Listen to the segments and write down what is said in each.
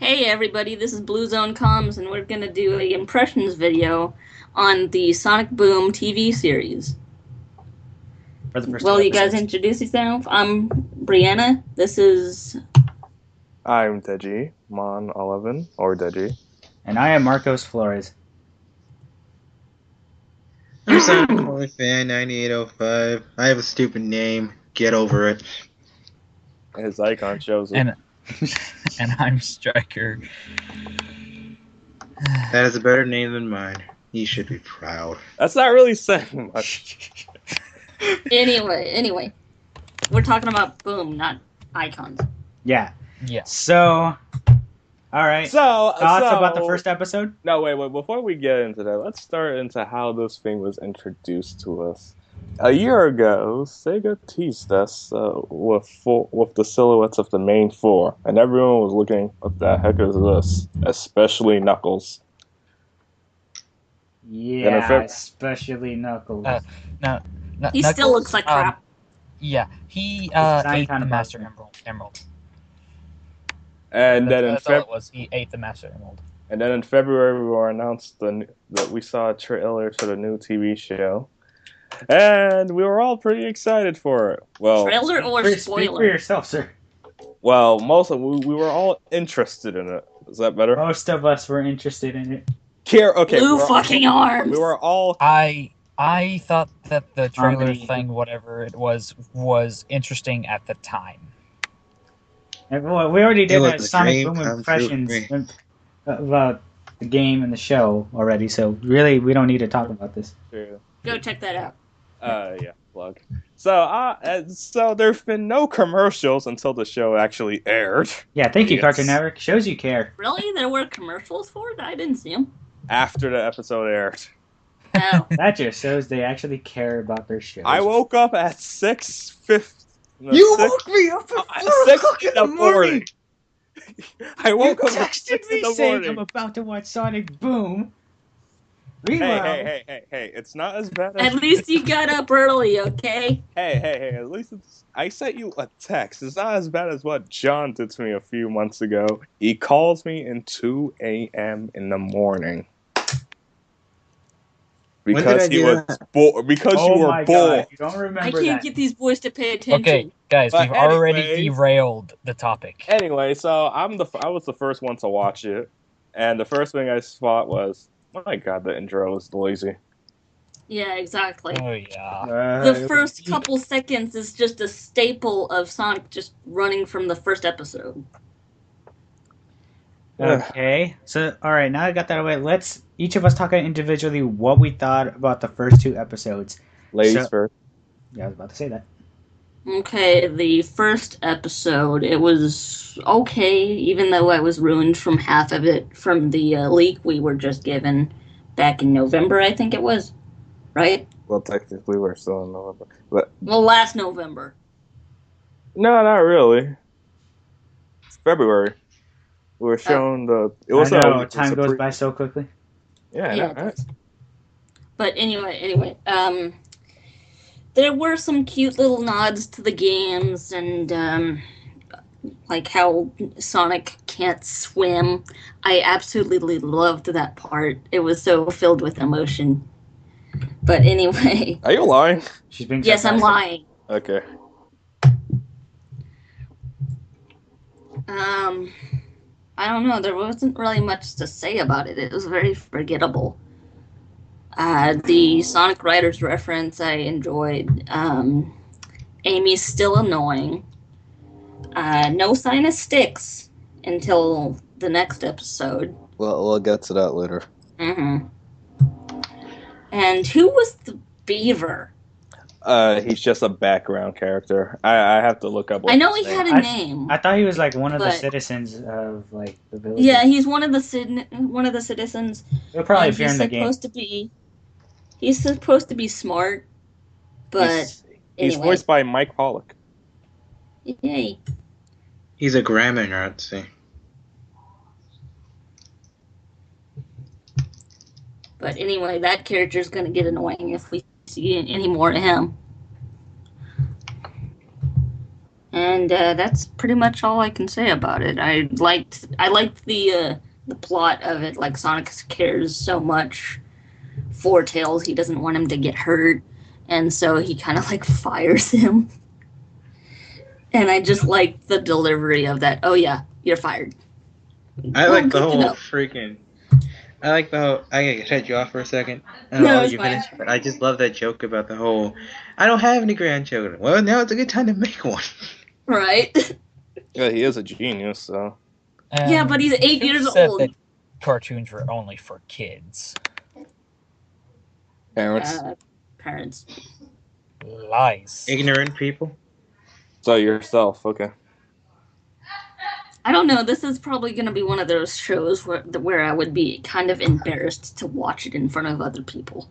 Hey everybody, this is BlueZone Comms, and we're gonna do a impressions video on the Sonic Boom TV series. For the first two Well, you guys episodes. introduce yourself. I'm Brianna. This is I'm Deji, Mon11, or Deji. And I am Marcos Flores. I'm Sonic Only Fan 9805. I have a stupid name. Get over it. His icon shows it. And I'm Striker. That is a better name than mine. He should be proud. That's not really saying much. anyway. We're talking about Boom, not icons. Yeah. Yeah. So, alright. Thoughts about the first episode? No, wait. Before we get into that, let's start into how this thing was introduced to us. A year ago, Sega teased us with the silhouettes of the main four, and everyone was looking, what the heck is this? Especially Knuckles. Yeah, especially Knuckles. No, He Knuckles, still looks like crap. Yeah, he design ate kind the of Master bugs Emerald. And then That's all it was. He ate the Master Emerald. And then in February, we were announced that we saw a trailer to the new TV show. And we were all pretty excited for it. Well, Trailer or Speak for spoiler? yourself, sir. well, we were all interested in it. Is that better? Most of us were interested in it. Okay. Blue fucking arms! We were all. I thought that the trailer Harmony. thing, whatever it was interesting at the time. And, well, we already It did was that a Sonic dream Boom come impressions true for me. about the game and the show already, so really we don't need to talk about this. Go check that out. Yeah, plug. So there've been no commercials until the show actually aired. Yeah, thank you, Yes. Cartoon Network. Shows you care. Really? There were commercials for it? I didn't see them. After the episode aired. Oh. That just shows they actually care about their shows. I woke up at 6:50. You woke me up at 4 o'clock in the morning! I woke You up at texted 6 me in the saying morning. I'm about to watch Sonic Boom. Meanwhile, Hey, it's not as bad as... At least you got up early, okay? Hey, at least I sent you a text. It's not as bad as what John did to me a few months ago. He calls me in 2 a.m. in the morning. When did Because I he do was that? bored. Because you oh were my bored. god, you don't I remember can't that. get these boys to pay attention. Okay, guys, But we've already anyways- derailed the topic. Anyway, so I was the first one to watch it, and the first thing I thought was, my god, the intro is lazy. Yeah, exactly. Oh yeah. The first couple seconds is just a staple of Sonic just running from the first episode. Okay, so alright, now I got that away. Let's each of us talk individually what we thought about the first two episodes. Ladies So- first. Yeah, I was about to say that. Okay, the first episode, it was okay, even though I was ruined from half of it from the leak we were just given back in November, I think it was. Right? Well, technically, we're still in November, but Well, last November. no, not really. It's February. We were shown the. It was I know, a, time goes by so quickly. Yeah, Yeah, yeah, right? But anyway, there were some cute little nods to the games and, like how Sonic can't swim. I absolutely loved that part. It was so filled with emotion. But anyway, Are you lying? She's being yes, I'm sarcastic. lying. Okay. I don't know. There wasn't really much to say about it. It was very forgettable. The Sonic Riders reference I enjoyed. Amy's still annoying. No sign of Sticks until the next episode. Well, we'll get to that later. Mm-hmm. And who was the beaver? He's just a background character. I have to look up. What I know he his name had is. a name. I thought he was like one of the But- citizens of like the village. Yeah, he's one of the citizens. He'll probably and appear in the game. He's supposed to be smart, but He's anyway. voiced by Mike Pollock. Yay. He's a grammar Nazi. But anyway, that character's gonna get annoying if we see any more of him. And that's pretty much all I can say about it. I liked the plot of it. Like Sonic cares so much for Tails, he doesn't want him to get hurt, and so he kind of like fires him. And I just like the delivery of that. Oh yeah, you're fired. I Well, like the good to whole know. freaking. I like the whole. I gotta cut you off for a second. I don't know No, I'll let it's you fine. finish, but I just love that joke about the whole. I don't have any grandchildren. Well, now it's a good time to make one. Right? Yeah, he is a genius, so. Yeah, but he's 8 who years said old. that cartoons were only for kids? Parents. Parents. Lies. Ignorant people. So yourself, okay. I don't know. This is probably going to be one of those shows where I would be kind of embarrassed to watch it in front of other people.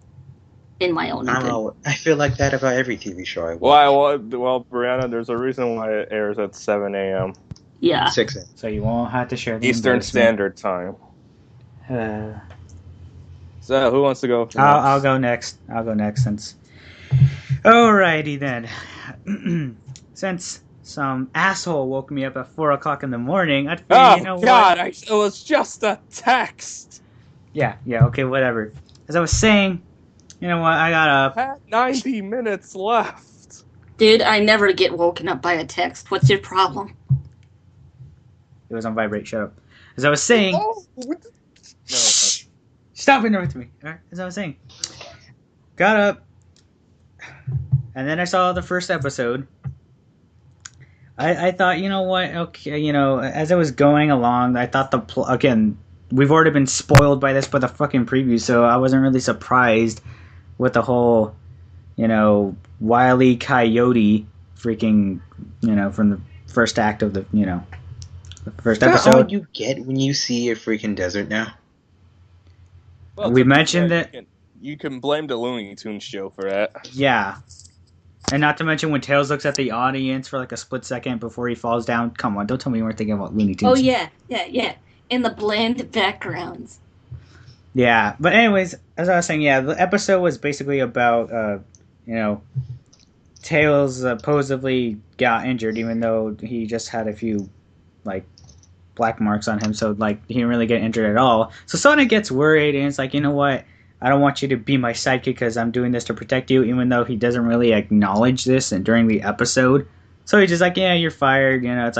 In my own opinion. I feel like that about every TV show I watch. Why? Well, Brianna, there's a reason why it airs at 7 a.m. Yeah. 6 a.m. So you won't have to share the Eastern embarrassment. Standard Time. Uh, So who wants to go? I'll go next. I'll go next since. Alrighty then. Since some asshole woke me up at 4 o'clock in the morning, I figured, Oh you know God! what? It was just a text. Yeah, okay, whatever. As I was saying, you know what? I got up. Had 90 minutes left. Dude, I never get woken up by a text. What's your problem? It was on vibrate. Shut up. As I was saying. Oh, no. Shh, stop interrupting me. All right, as I was saying, got up, and then I saw the first episode. I thought, you know what? Okay, you know, as I was going along, I thought again, we've already been spoiled by this by the fucking preview, so I wasn't really surprised with the whole, you know, Wile E. Coyote freaking, you know, from the first act of the, you know, the first Is that episode. all you get when you see a freaking desert now? Well, We to be mentioned fair, that- you can blame the Looney Tunes show for that. Yeah. And not to mention when Tails looks at the audience for like a split second before he falls down. Come on, don't tell me you weren't thinking about Looney Tunes. Oh, yeah. In the bland backgrounds. Yeah, but anyways, as I was saying, yeah, the episode was basically about, you know, Tails supposedly got injured, even though he just had a few, like, black marks on him, so, like, he didn't really get injured at all. So Sonic gets worried, and it's like, you know what? I don't want you to be my sidekick because I'm doing this to protect you, even though he doesn't really acknowledge this and during the episode. So he's just like, yeah, you're fired, you know, it's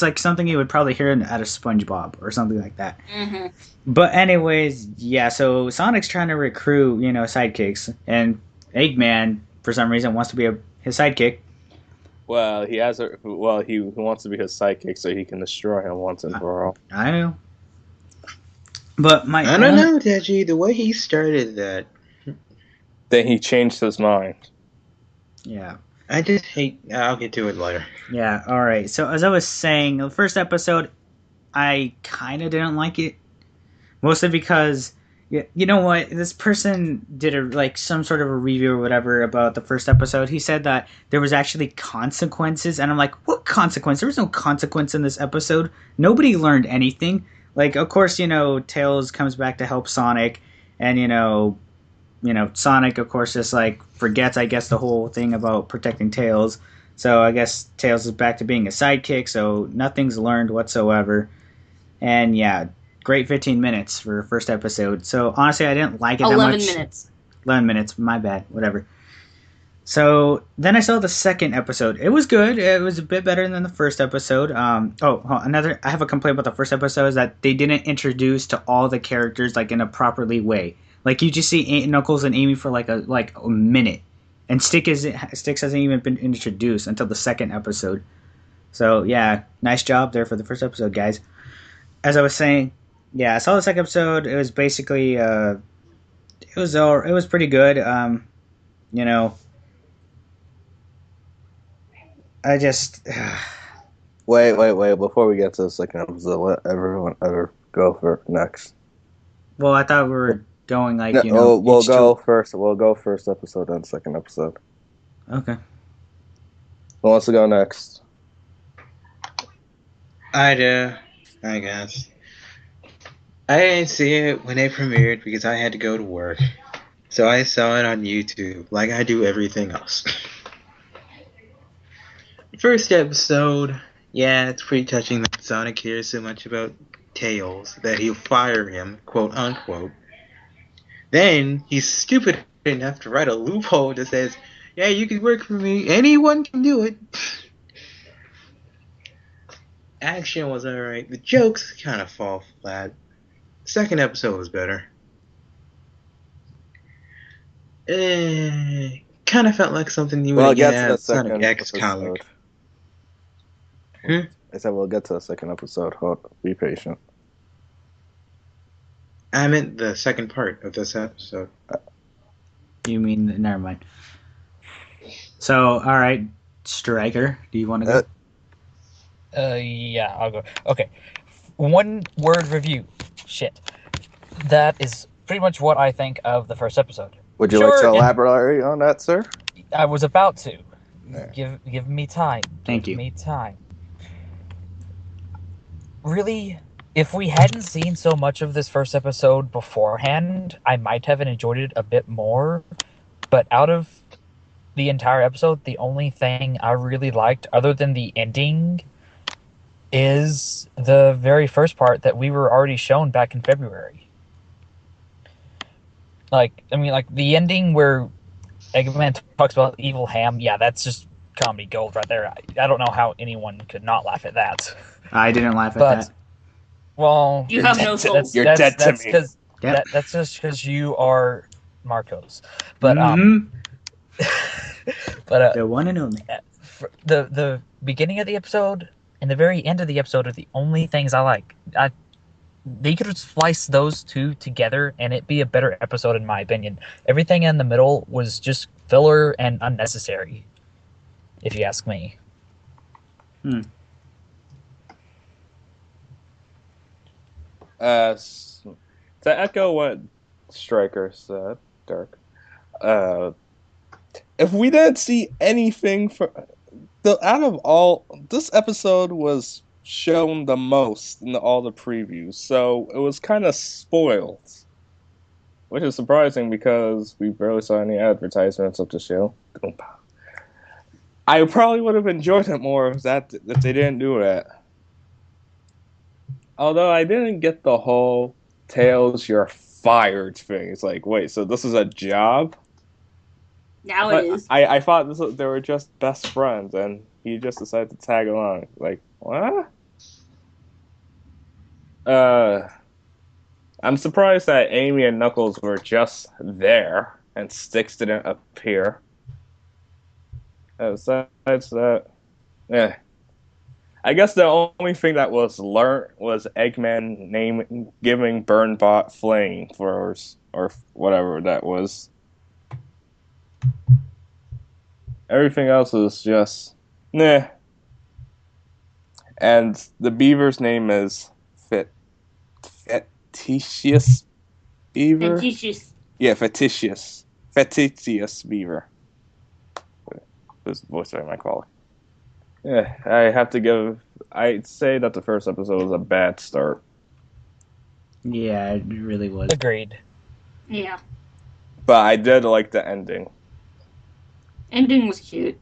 like something you would probably hear out of SpongeBob or something like that. Mm-hmm. But anyways, yeah, so Sonic's trying to recruit, you know, sidekicks, and Eggman, for some reason, wants to be his sidekick. Well, he wants to be his sidekick so he can destroy him once and for all. I know. But I don't know, Deji. The way he started that, Then he changed his mind. Yeah. I just hate. I'll get to it later. Yeah, alright. So as I was saying, the first episode, I kind of didn't like it. Mostly because, you know what, this person did some sort of a review or whatever about the first episode. He said that there was actually consequences, and I'm like, what consequence? There was no consequence in this episode. Nobody learned anything. Like, of course, you know, Tails comes back to help Sonic, and, you know, Sonic, of course, just, like, forgets, I guess, the whole thing about protecting Tails. So I guess Tails is back to being a sidekick, so nothing's learned whatsoever. And, yeah, great 15 minutes for first episode. So, honestly, I didn't like it that much. 11 minutes. 11 minutes, my bad, whatever. So, then I saw the second episode. It was good. It was a bit better than the first episode. I have a complaint about the first episode is that they didn't introduce to all the characters, like, in a properly way. Like, you just see Knuckles and Amy for, like a minute. And Sticks hasn't even been introduced until the second episode. So, yeah, nice job there for the first episode, guys. As I was saying, yeah, I saw the second episode. It was basically, it was pretty good. You know, I just... Wait. Before we get to the second episode, let everyone ever go for next. Well, I thought we were going, like, No, you know... we'll go first. We'll go first episode, then second episode. Okay. Who wants to go next? I do, I guess. I didn't see it when it premiered because I had to go to work. So I saw it on YouTube, like I do everything else. First episode, yeah, it's pretty touching that Sonic cares so much about Tails that he'll fire him, quote unquote. Then he's stupid enough to write a loophole that says, yeah, you can work for me, anyone can do it. Action was alright. The jokes kind of fall flat. Second episode was better. Kind of felt like something you Well, would get get to out the of Sonic second X comic. episode. I said we'll get to the second episode. Hold, be patient. I meant the second part of this episode. You mean, never mind. So, alright, Striker, do you want to go? Yeah, I'll go. Okay. One word review. Shit. That is pretty much what I think of the first episode. Would you Sure, like to and- elaborate on that, sir? I was about to. Yeah. Give me time. Thank Give you. me time. Really, if we hadn't seen so much of this first episode beforehand, I might have enjoyed it a bit more. But out of the entire episode, the only thing I really liked, other than the ending, is the very first part that we were already shown back in February. Like the ending where Eggman talks about evil ham. Yeah, that's just comedy gold right there. I don't know how anyone could not laugh at that. I didn't laugh at But that. well, You have no soul. that's, You're that's, dead to that's me. 'cause- Yep. that's just because you are Marcos. But Mhm. but The one and only. the beginning of the episode and the very end of the episode are the only things I like. They could splice those two together and it'd be a better episode in my opinion. Everything in the middle was just filler and unnecessary, if you ask me. To echo what Stryker said, Dirk, if we didn't see anything for out of all, this episode was shown the most in all the previews, so it was kind of spoiled, which is surprising because we barely saw any advertisements of the show. I probably would have enjoyed it more if they didn't do that. Although I didn't get the whole Tails, you're fired thing. It's like, wait, so this is a job? Now But it is. I thought they were just best friends, and he just decided to tag along. Like, what? I'm surprised that Amy and Knuckles were just there, and Styx didn't appear. Besides that, yeah. I guess the only thing that was learned was Eggman giving Burnbot flamethrowers or whatever that was. Everything else is just nah. And the beaver's name is Fetitious Beaver. Ventitious. Yeah, Fetitious Beaver. This voice by Mike Pollock. Yeah, I'd say that the first episode was a bad start. Yeah, it really was. Agreed. Yeah. But I did like the ending. Ending was cute.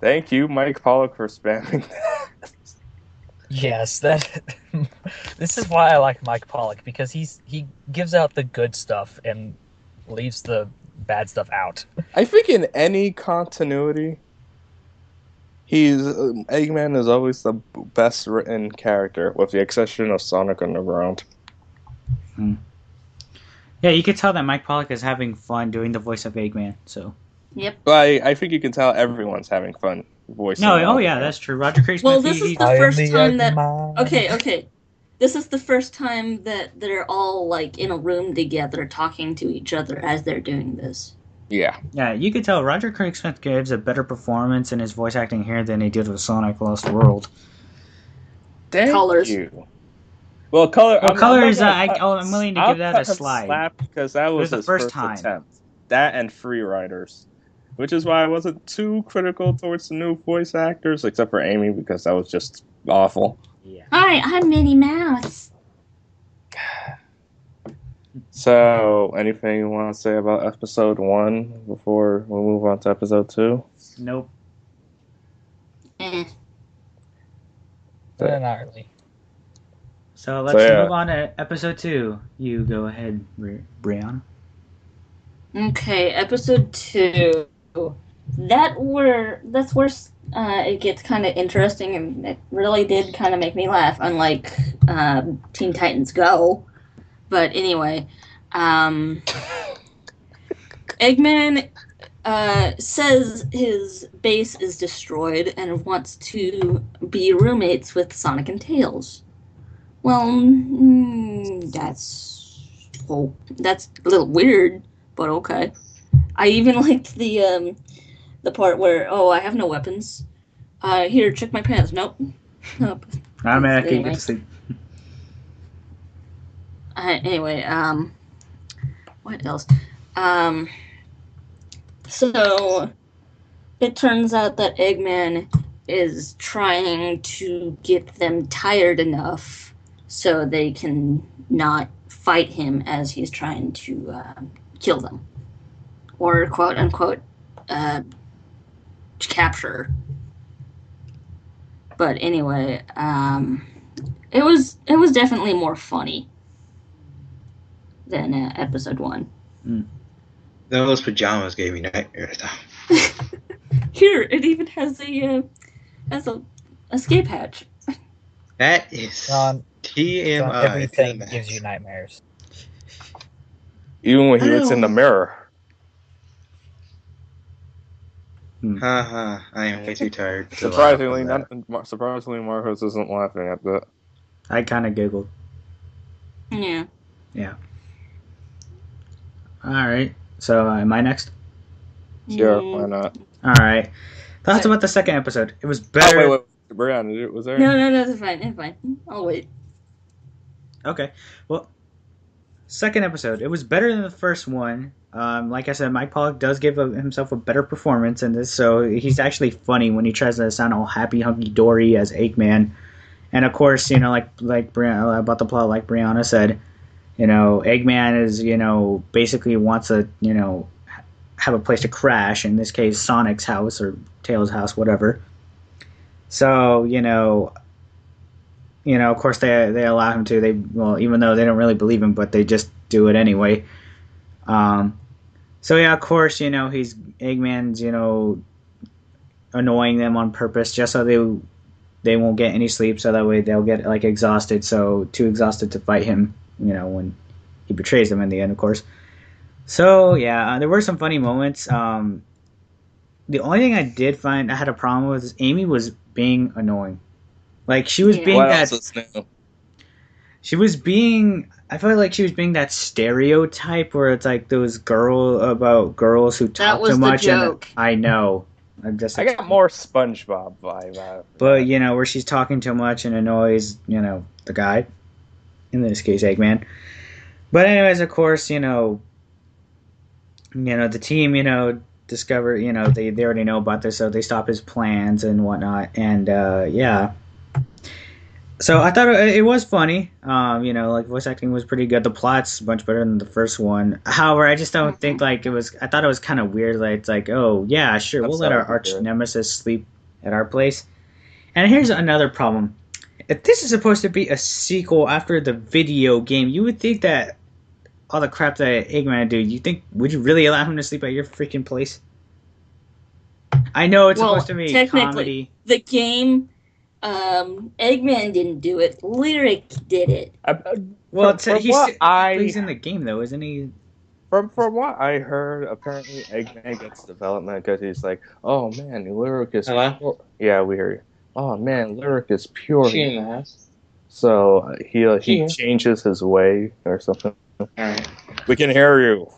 Thank you, Mike Pollock, for spamming that. Yes, that. This is why I like Mike Pollock, because he gives out the good stuff and leaves the bad stuff out. I think in any continuity, Eggman is always the best written character, with the exception of Sonic Underground. Yeah, you could tell that Mike Pollock is having fun doing the voice of Eggman. So Yep. But I think you can tell everyone's having fun voicing. no, all oh the yeah, time. that's true. Roger Craig Smith. Well, this is he- the I am first the time that. Eggman. Okay. This is the first time that they're all like in a room together, talking to each other as they're doing this. Yeah. Yeah, you could tell Roger Craig Smith gives a better performance in his voice acting here than he did with Sonic Lost World. Thank Colors. you. Well, color. Well, I'm colors, not gonna I'm willing to I'll give that cut a him slide. slack because that was the his first first time. attempt. That and Free Riders, which is why I wasn't too critical towards the new voice actors, except for Amy because that was just awful. Yeah. Hi, I'm Minnie Mouse. So, anything you want to say about episode 1 before we move on to episode 2? Nope. Not really. So let's yeah. move on to episode 2. You go ahead, Brianna. Okay, episode 2. That's where it gets kind of interesting, and it really did kind of make me laugh. Unlike Teen Titans Go, but anyway, Eggman says his base is destroyed and wants to be roommates with Sonic and Tails. Well, that's a little weird, but okay. I even liked the part where, oh, I have no weapons. Here, check my pants. Nope. Nope. Automatically Anyway. get to sleep. Anyway, what else? So it turns out that Eggman is trying to get them tired enough so they can not fight him as he's trying to kill them, or quote unquote capture. But anyway, it was definitely more funny than episode 1. Those pajamas gave me nightmares. Here, it even has a escape hatch. That is John, TMI. everything gives you nightmares. Even when he looks in the mirror. Haha, I am way too tired. to Surprisingly, laugh at Marcos isn't laughing at that. I kind of giggled. Yeah. Alright, so am I next? Sure, why not? Alright. Thoughts about the second episode. It was better. Oh, wait, Brianna, was there? No, that's fine. It's fine. I'll wait. Okay. Well, second episode. It was better than the first one. Like I said, Mike Pollock does give himself a better performance in this, so he's actually funny when he tries to sound all happy, hunky-dory as Eggman. And of course, like Brianna, about the plot, like Brianna said, Eggman is, basically wants to, have a place to crash. In this case, Sonic's house or Tails' house, whatever. So, of course they allow him to. Even though they don't really believe him, but they just do it anyway. So yeah, of course, he's Eggman's, annoying them on purpose just so they won't get any sleep. So that way they'll get like exhausted. So too exhausted to fight him. When he betrays them in the end, of course. So yeah, there were some funny moments. The only thing I did find I had a problem with is Amy was being annoying. Like she was being that. She was being. I felt like she was being that stereotype where it's like those girls who talk too much. That was the joke. And I know. I got more SpongeBob vibe out of it. But where she's talking too much and annoys the guy. In this case, Eggman. But anyways, of course, the team, discover, they already know about this, so they stop his plans and whatnot. And, yeah. So I thought it was funny. Like voice acting was pretty good. The plot's much better than the first one. However, I just don't think I thought it was kind of weird. Like it's like, oh yeah, sure, we'll let our arch nemesis sleep at our place. And here's another problem. If this is supposed to be a sequel after the video game, you would think that all the crap that Eggman do, would you really allow him to sleep at your freaking place? I know it's supposed to be comedy. The game, Eggman didn't do it. Lyric did it. He's in the game though, isn't he? From what I heard, apparently Eggman gets development because he's like, oh man, Lyric is. Hello? Yeah, we hear you. Oh man, Lyric is pure. She in the house. So he changes his way or something. Alright. We can hear you.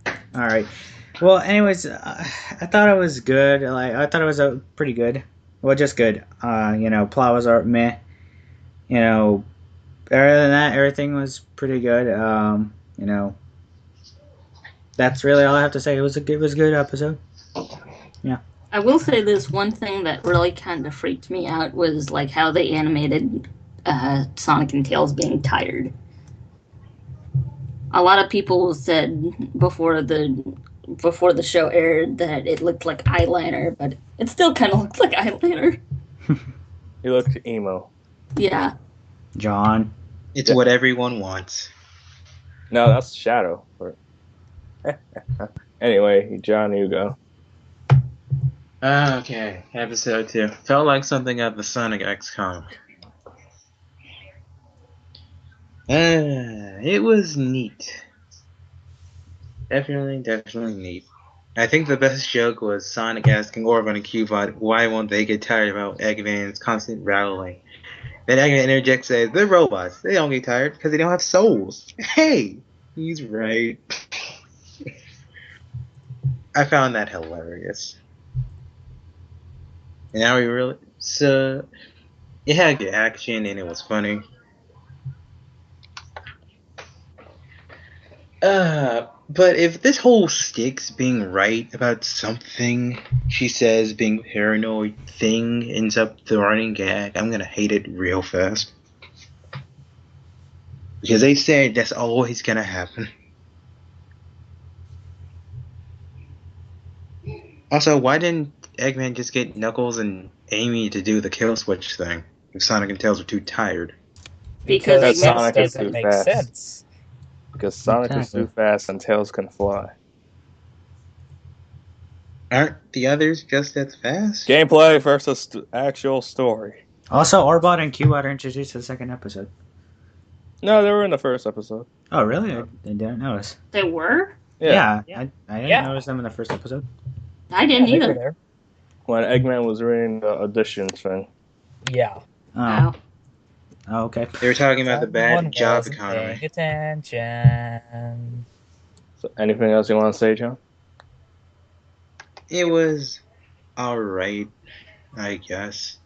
All right. Well, anyways, I thought it was good. I thought it was pretty good. Well, just good. Plot was meh. Other than that, everything was pretty good. That's really all I have to say. It was a good episode. Yeah. I will say this one thing that really kind of freaked me out was like how they animated Sonic and Tails being tired. A lot of people said before the before the show aired that it looked like eyeliner, but it still kind of looked like eyeliner. He looked emo. Yeah. John. It's Yeah. what everyone wants. No, that's Shadow. Anyway, John, you go. Okay, episode 2. Felt like something out of the Sonic X comic. It was neat. Definitely neat. I think the best joke was Sonic asking Orban and Cubot why won't they get tired about Eggman's constant rattling. Then Eggman interjects says, they're robots. They don't get tired because they don't have souls. Hey! He's right. I found that hilarious. And now we really... So... It had good action and it was funny. But if this whole Styx being right about something she says being paranoid thing ends up the running gag, I'm gonna hate it real fast. Because they said that's always gonna happen. Also, why didn't Eggman just get Knuckles and Amy to do the kill switch thing if Sonic and Tails were too tired? Because That Eggman Sonic is doesn't too make fast. sense. Because Sonic is Exactly. too fast and Tails can fly. Aren't the others just as fast? Gameplay versus actual story. Also, Orbot and Cubot are introduced in the second episode. No, they were in the first episode. Oh, really? I didn't notice. they were? Yeah, I didn't Yeah. notice them in the first episode. I didn't They were either. there. When Eggman was reading the audition thing. Yeah. Oh, Wow. oh okay. They were talking about the Someone bad job wasn't economy. paying attention. So anything else you want to say, John? It was alright, I guess.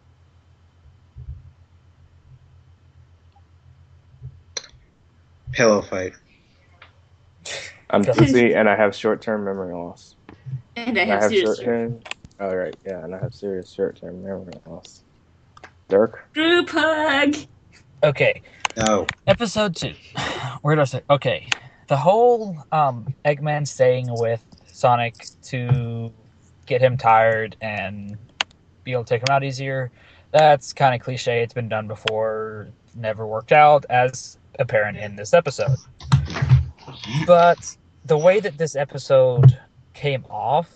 Pillow fight. I'm dizzy and I have short-term memory loss. And I And I have have serious short-term. Oh, right, yeah, and I have serious short-term memory loss. Dirk? group hug. Okay. No. Episode 2. Where do I say? Okay. The whole Eggman staying with Sonic to get him tired and be able to take him out easier, that's kind of cliche. It's been done before. Never worked out, as apparent in this episode. But the way that this episode came off,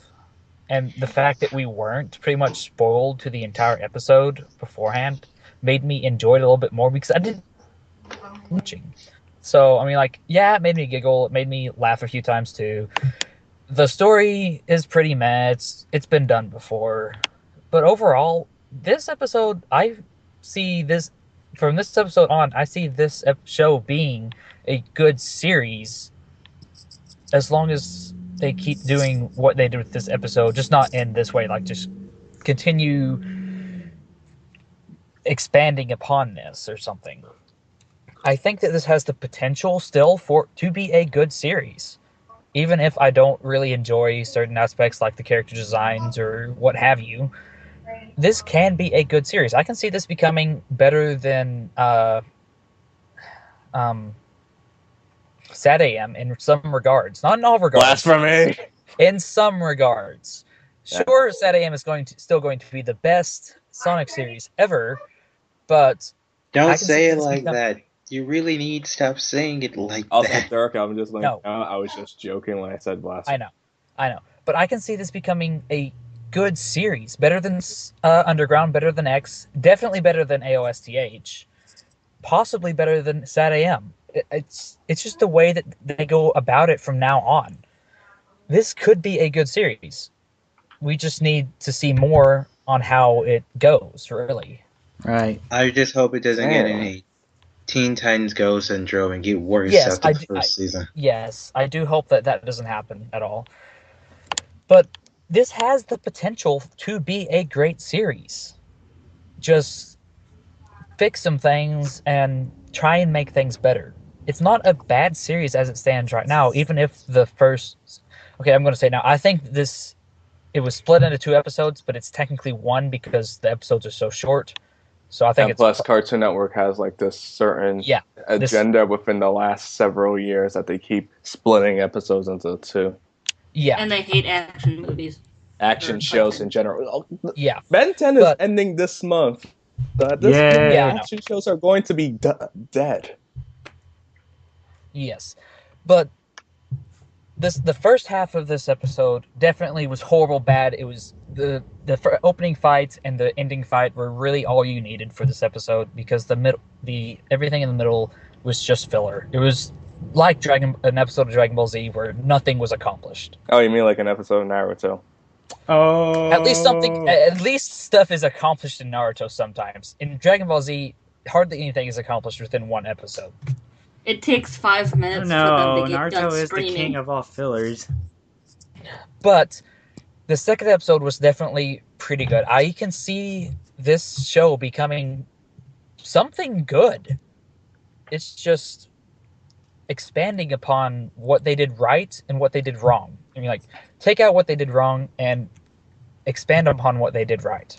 and the fact that we weren't pretty much spoiled to the entire episode beforehand, made me enjoy it a little bit more because I didn't watching. So, I mean, like, yeah, it made me giggle. It made me laugh a few times, too. The story is pretty meh. It's been done before. But overall, this episode, I see this... From this episode on, I see this show being a good series as long as they keep doing what they did with this episode, just not in this way, like just continue expanding upon this or something. I think that this has the potential still to be a good series. Even if I don't really enjoy certain aspects like the character designs or what have you, this can be a good series. I can see this becoming better than Sad AM in some regards. Not in all regards. Blasphemy! In some regards. Sure, Sad AM is still going to be the best Sonic series ever, but Don't I can say see it this like become- that. You really need to stop saying it like Also, that. Dirk, I'm just like, No. I was just joking when I said blasphemy. I know. But I can see this becoming a good series. Better than Underground, better than X, definitely better than AOSTH, possibly better than Sad AM. It's just the way that they go about it from now on. This could be a good series. We just need to see more on how it goes, really. Right. I just hope it doesn't get Damn. any Teen Titans Go syndrome and get worse Yes, after the first season. Yes, I do hope that doesn't happen at all. But this has the potential to be a great series. Just fix some things and try and make things better. It's not a bad series as it stands right now, even if the first... Okay, I'm going to say now, I think it was split into 2 episodes, but it's technically 1 because the episodes are so short. So I think And plus, Cartoon Network has like this certain agenda within the last several years that they keep splitting episodes into 2. Yeah, And they hate action movies. Action Or shows fighting. in general. yeah, Ben 10 is but ending this month. At this point, yeah, I Yay! know. action shows are going to be dead. Yes, but the first half of this episode definitely was horrible bad. It was the opening fight and the ending fight were really all you needed for this episode because the everything in the middle was just filler. It was like an episode of Dragon Ball Z where nothing was accomplished. Oh, you mean like an episode of Naruto? Oh, At least stuff is accomplished in Naruto sometimes. In Dragon Ball Z, hardly anything is accomplished within one episode. It takes 5 oh minutes for them to no! get done Naruto is the king screaming. of all fillers. But the second episode was definitely pretty good. I can see this show becoming something good. It's just expanding upon what they did right and what they did wrong. I mean, like, take out what they did wrong and expand upon what they did right,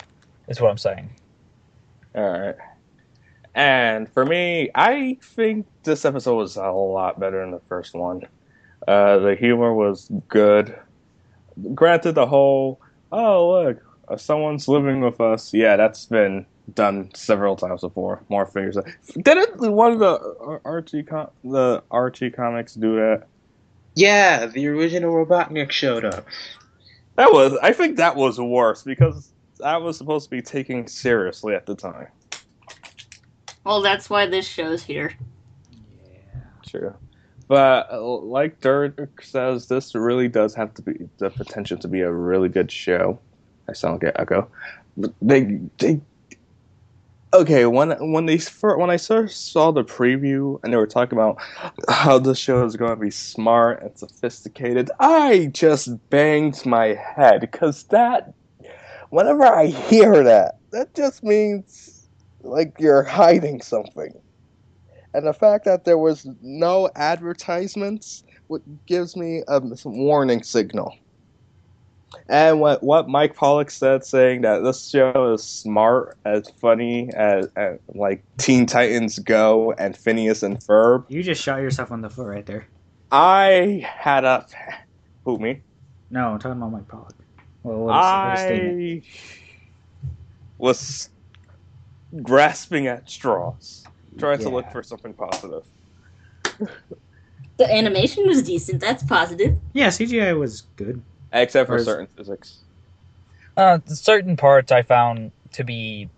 is what I'm saying. All right. And for me, I think this episode was a lot better than the first one. The humor was good. Granted, the whole, oh, look, someone's living with us. Yeah, that's been done several times before. More figures. Didn't one of the Archie comics do that? Yeah, the original Robotnik showed up. I think that was worse because that was supposed to be taken seriously at the time. Well, that's why this show's here. True. But like Dirk says, this really does have to be the potential to be a really good show. I sound like an echo. But they okay when I first saw the preview and they were talking about how the show is going to be smart and sophisticated, I just banged my head because that whenever I hear that, that just means like you're hiding something. And the fact that there was no advertisements gives me a warning signal. And what Mike Pollock said, saying that this show is smart, as funny as like Teen Titans Go and Phineas and Ferb. You just shot yourself on the foot right there. I had a who me? No, I'm talking about Mike Pollock. Well, what a statement. I was grasping at straws, trying to look Yeah. for something positive. The animation was decent. That's positive. Yeah, CGI was good. Except for Whereas- certain physics. Certain parts I found to be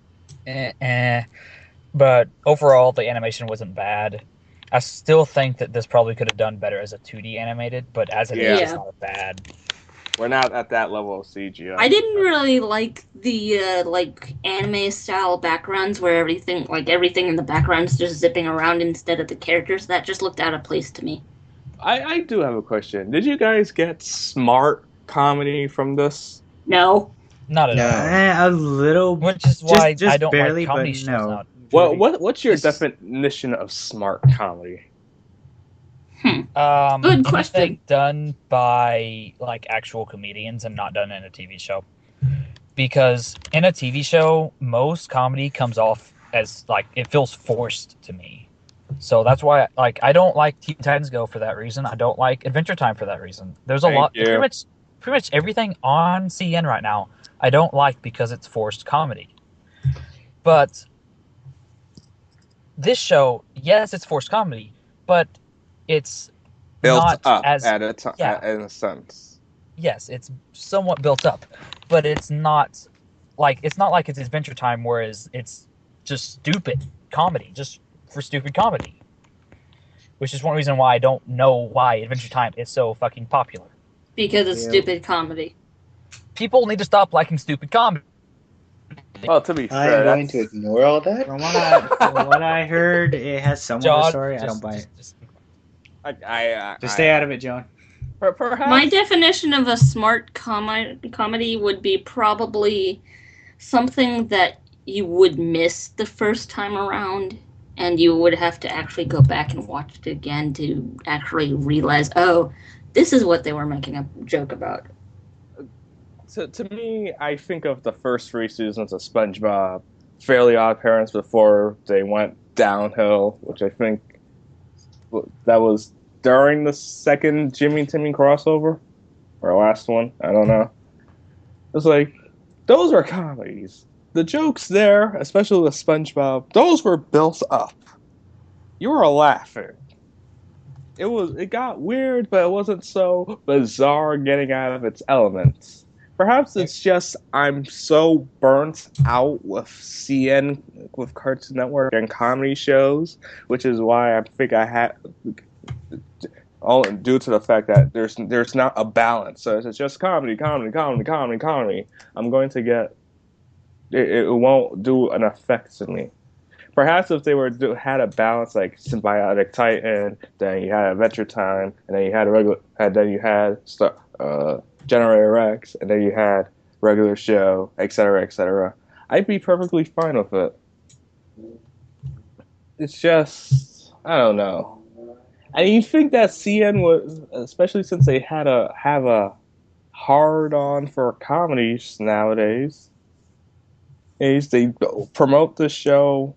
but overall the animation wasn't bad. I still think that this probably could have done better as a 2D animated, but as it is, Yeah. it's not bad. We're not at that level of CGI. I didn't really like the like anime style backgrounds where everything in the background's just zipping around instead of the characters. That just looked out of place to me. I do have a question. Did you guys get smart comedy from this? No. Not at No. all. A little. Which is why just I don't barely, like comedy but shows no. now. Well, what's your It's- definition of smart comedy? Good Anything question. done by like actual comedians and not done in a TV show. Because in a TV show, most comedy comes off as like it feels forced to me. So that's why like I don't like Teen Titans Go for that reason. I don't like Adventure Time for that reason. There's a Thank lot you. pretty much everything on CN right now I don't like because it's forced comedy. But this show, yes, it's forced comedy, but it's Built not up as at a time, yeah. in a sense. yes, it's somewhat built up, but it's not like it's Adventure Time, whereas it's just stupid comedy, just for stupid comedy. Which is one reason why I don't know why Adventure Time is so fucking popular. Because it's Yeah. stupid comedy. People need to stop liking stupid comedy. Well, to be I fair, am going that's, to ignore all that. From what I heard, it has somewhat of a John, story. I don't buy it. Just stay out of it, John. Perhaps. My definition of a smart comedy would be probably something that you would miss the first time around, and you would have to actually go back and watch it again to actually realize, oh, this is what they were making a joke about. to me, I think of the first 3 seasons of SpongeBob, Fairly Odd Parents before they went downhill, which I think that was during the second Jimmy and Timmy crossover, or last one. I don't know. It's like those are comedies. The jokes there, especially with SpongeBob, those were built up. You were laughing. It got weird, but it wasn't so bizarre getting out of its elements. Perhaps it's just I'm so burnt out with CN, with Cartoon Network and comedy shows, which is why I think I had all due to the fact that there's not a balance. So it's just comedy, comedy, comedy, comedy, comedy. I'm going to get it won't do an effect to me. Perhaps if they had a balance like Symbiotic Titan, then you had Adventure Time, and then you had Generator Rex, and then you had regular show, etc., etc. I'd be perfectly fine with it. It's just I don't know. And you think that CN was, especially since they have a hard on for comedies nowadays, they promote the show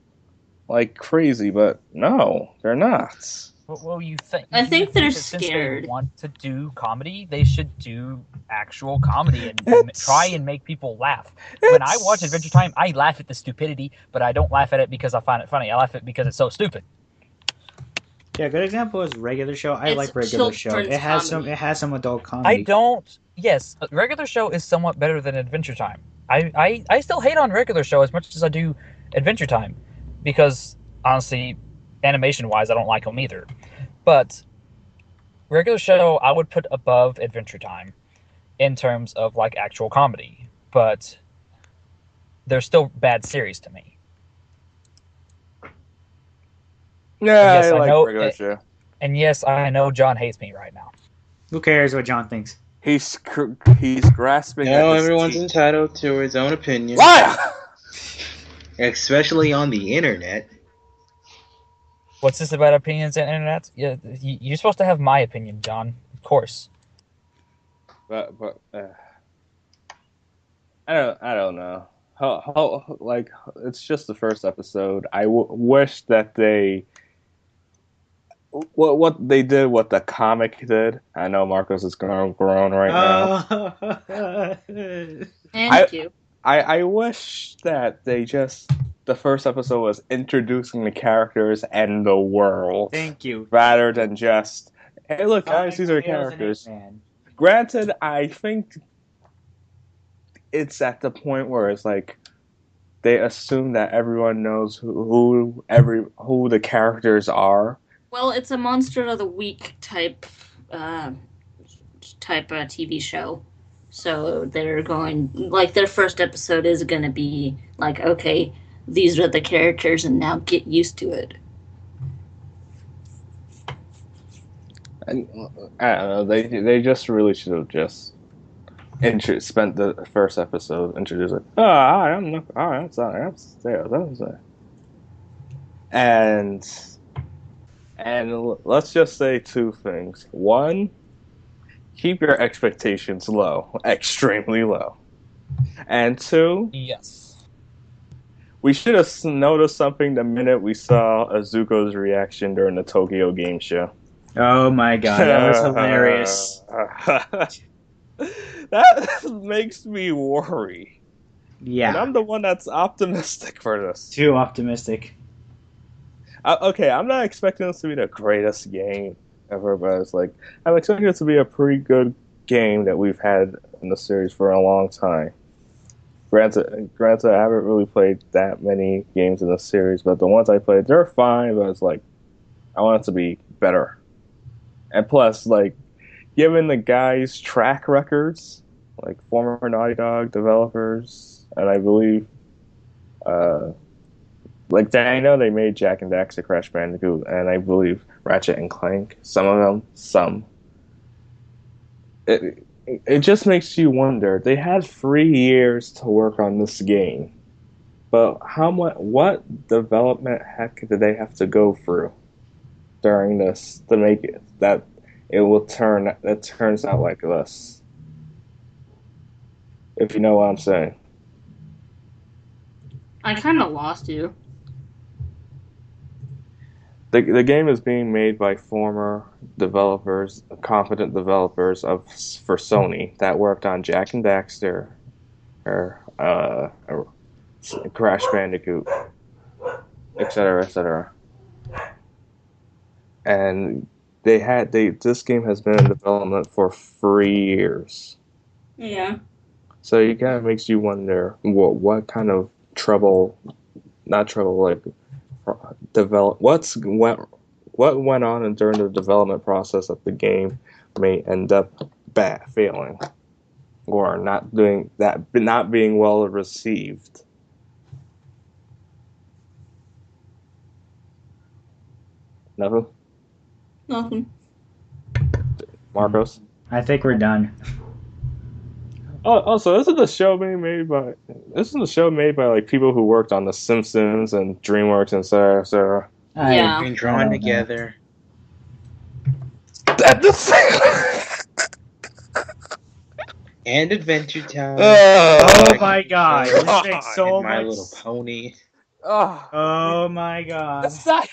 like crazy, but no, they're not. Well, you think I think they're that since they scared. want to do comedy, they should do actual comedy and It's try and make people laugh. When I watch it's Adventure Time, I laugh at the stupidity, but I don't laugh at it because I find it funny. I laugh at it because it's so stupid. Yeah, a good example is regular show. I It's like regular show. children's It has comedy. some adult I comedy. don't. Yes, regular show is somewhat better than Adventure Time. I still hate on regular show as much as I do Adventure Time because honestly, animation wise, I don't like them either. But regular show I would put above Adventure Time in terms of like actual comedy, but they're still bad series to me. And yeah, yes, I I like know. regular show. And yes, I know John hates me right now. Who cares what John thinks? He's grasping at No, his everyone's teeth. entitled to his own opinion, Liar! especially on the internet. What's this about opinions and internet? Yeah, you're supposed to have my opinion, John. Of course. but I don't know. Like it's just the first episode. Wish that they what they did, what the comic did. I know Marcos is grown right now. Thank you. I wish that they just the first episode was introducing the characters and the world Thank you. rather than just hey look guys these are characters. Granted, I think it's at the point where it's like they assume that everyone knows who the characters are. Well, it's a Monster of the Week uh, type TV show. So they're going like their first episode is going to be like, okay, these are the characters, and now get used to it. And I don't know. They just really should have just spent the first episode introducing. Oh, hi, I'm not. All right, I'm sorry. I'm sorry. And let's just say two things. One, keep your expectations low, extremely low. And two, Yes. we should have noticed something the minute we saw Azuko's reaction during the Tokyo Game Show. Oh my god, that was hilarious. That makes me worry. Yeah. And I'm the one that's optimistic for this. Too optimistic. Okay, I'm not expecting this to be the greatest game ever, but it's like I'm expecting it to be a pretty good game that we've had in the series for a long time. Granted, I haven't really played that many games in the series, but the ones I played, they're fine. But it's like I want it to be better. And plus, like, given the guys' track records, like former Naughty Dog developers, and I believe, like I know they made Jack and Daxter, Crash Bandicoot, and I believe Ratchet and Clank. Some of them, some. It just makes you wonder. They had 3 years to work on this game, but what development heck did they have to go through during this to make it that it turns out like this? If you know what I'm saying. I kind of lost you. The game is being made by former developers, competent developers for Sony that worked on Jack and Daxter, or Crash Bandicoot, etc., etc. And this game has been in development for 3 years. Yeah. So it kind of makes you wonder what kind of trouble, not trouble, like what went on during the development process of the game may end up failing or not being well received. Nothing, Nothing. Marcos. I think we're done. Oh, also, isn't the show made by like people who worked on The Simpsons and DreamWorks and etc. Yeah. Being I drawn don't know. together. That the And Adventure Time. Oh Oh, my god, this God. makes so And My much. Little Pony. Oh my god. That's not.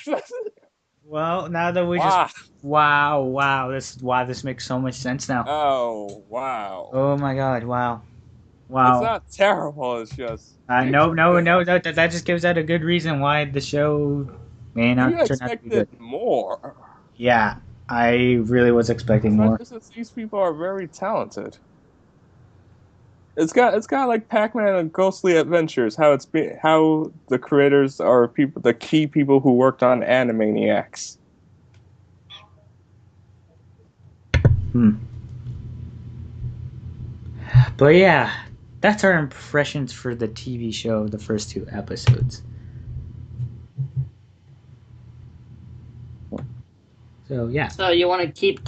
Well, now that we Wow. just wow, this makes so much sense now. Oh, wow. Oh my god, wow. It's Wow. not terrible. It's just. No, that just gives out a good reason why the show may You not turn out to be good. expected more. Yeah, I really was expecting more. Especially since these people are very talented. It's got like Pac-Man and Ghostly Adventures. How the creators are the key people who worked on Animaniacs. But yeah, that's our impressions for the TV show, the first 2 episodes. So yeah. So you want to keep